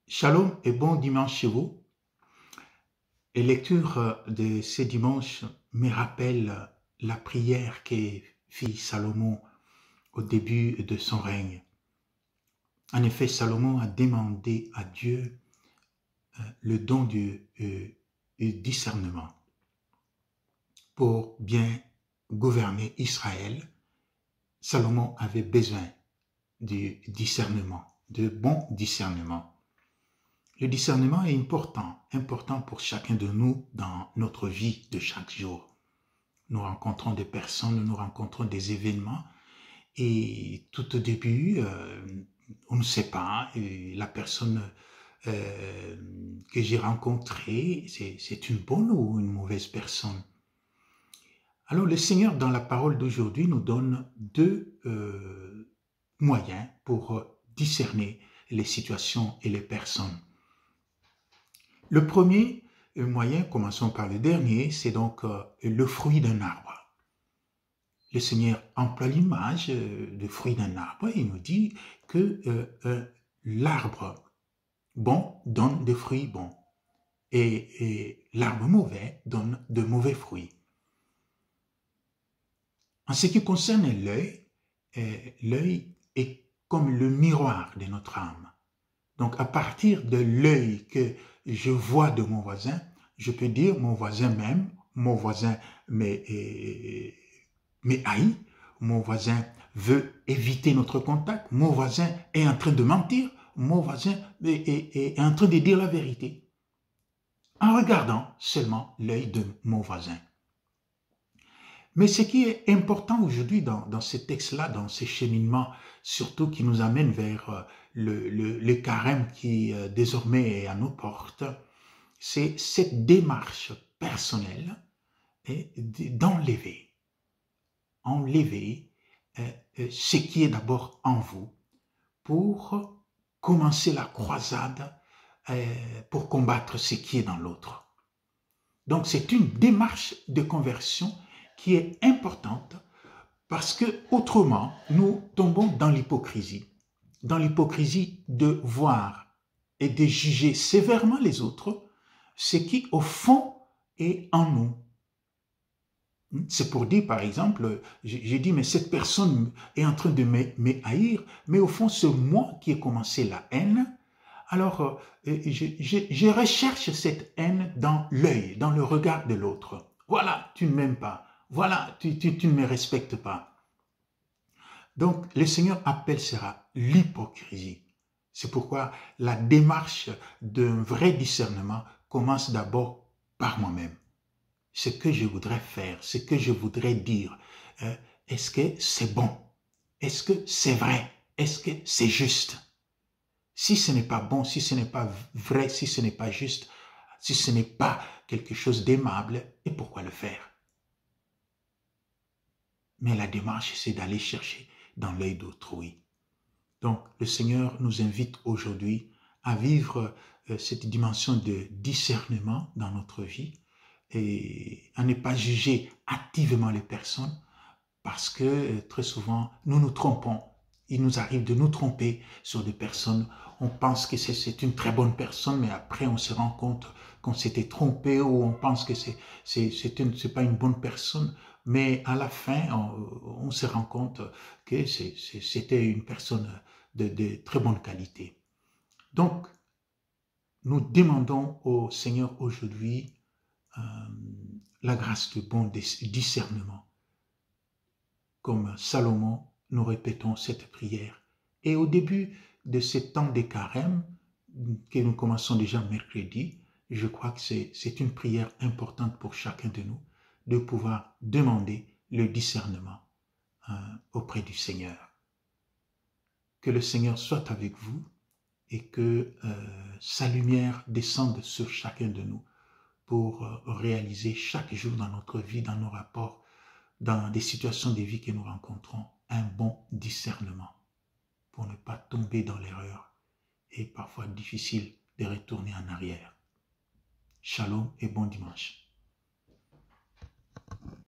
Shalom et bon dimanche chez vous. Les lectures de ce dimanche me rappellent la prière que fit Salomon au début de son règne. En effet, Salomon a demandé à Dieu le don du discernement pour bien gouverner Israël. Salomon avait besoin du discernement, de bon discernement. Le discernement est important pour chacun de nous dans notre vie de chaque jour. Nous rencontrons des personnes, nous rencontrons des événements et tout au début, on ne sait pas, la personne que j'ai rencontrée, c'est une bonne ou une mauvaise personne. Alors le Seigneur, dans la parole d'aujourd'hui, nous donne deux moyens pour discerner les situations et les personnes. Le premier moyen, commençons par le dernier, c'est donc le fruit d'un arbre. Le Seigneur emploie l'image du fruit d'un arbre et il nous dit que l'arbre bon donne des fruits bons et l'arbre mauvais donne de mauvais fruits. En ce qui concerne l'œil, l'œil est comme le miroir de notre âme. Donc, à partir de l'œil que je vois de mon voisin, je peux dire mon voisin m'aime, mon voisin m'haït, mon voisin veut éviter notre contact, mon voisin est en train de mentir, mon voisin est en train de dire la vérité. En regardant seulement l'œil de mon voisin. Mais ce qui est important aujourd'hui dans ce texte-là, dans ces cheminements, surtout qui nous amènent vers le carême qui désormais est à nos portes, c'est cette démarche personnelle d'enlever ce qui est d'abord en vous pour commencer la croisade pour combattre ce qui est dans l'autre. Donc c'est une démarche de conversion qui est importante parce que autrement nous tombons dans l'hypocrisie de voir et de juger sévèrement les autres, ce qui au fond est en nous. C'est pour dire par exemple, j'ai dit mais cette personne est en train de me haïr, mais au fond c'est moi qui ai commencé la haine. Alors je recherche cette haine dans l'œil, dans le regard de l'autre. Voilà, tu ne m'aimes pas. Voilà, tu ne me respectes pas. Donc, le Seigneur appelle cela l'hypocrisie. C'est pourquoi la démarche d'un vrai discernement commence d'abord par moi-même. Ce que je voudrais faire, ce que je voudrais dire, est-ce que c'est bon? Est-ce que c'est vrai? Est-ce que c'est juste? Si ce n'est pas bon, si ce n'est pas vrai, si ce n'est pas juste, si ce n'est pas quelque chose d'aimable, et pourquoi le faire? Mais la démarche, c'est d'aller chercher dans l'œil d'autrui. Donc, le Seigneur nous invite aujourd'hui à vivre cette dimension de discernement dans notre vie et à ne pas juger activement les personnes parce que très souvent, nous nous trompons. Il nous arrive de nous tromper sur des personnes. On pense que c'est une très bonne personne, mais après, on se rend compte qu'on s'était trompé ou on pense que c'est pas une bonne personne. Mais à la fin, on se rend compte que c'était une personne de très bonne qualité. Donc, nous demandons au Seigneur aujourd'hui la grâce de bon discernement. Comme Salomon, nous répétons cette prière. Et au début de ce temps de carême, que nous commençons déjà mercredi, je crois que c'est une prière importante pour chacun de nous, de pouvoir demander le discernement auprès du Seigneur. Que le Seigneur soit avec vous et que sa lumière descende sur chacun de nous pour réaliser chaque jour dans notre vie, dans nos rapports, dans des situations de vie que nous rencontrons, un bon discernement pour ne pas tomber dans l'erreur et parfois difficile de retourner en arrière. Shalom et bon dimanche.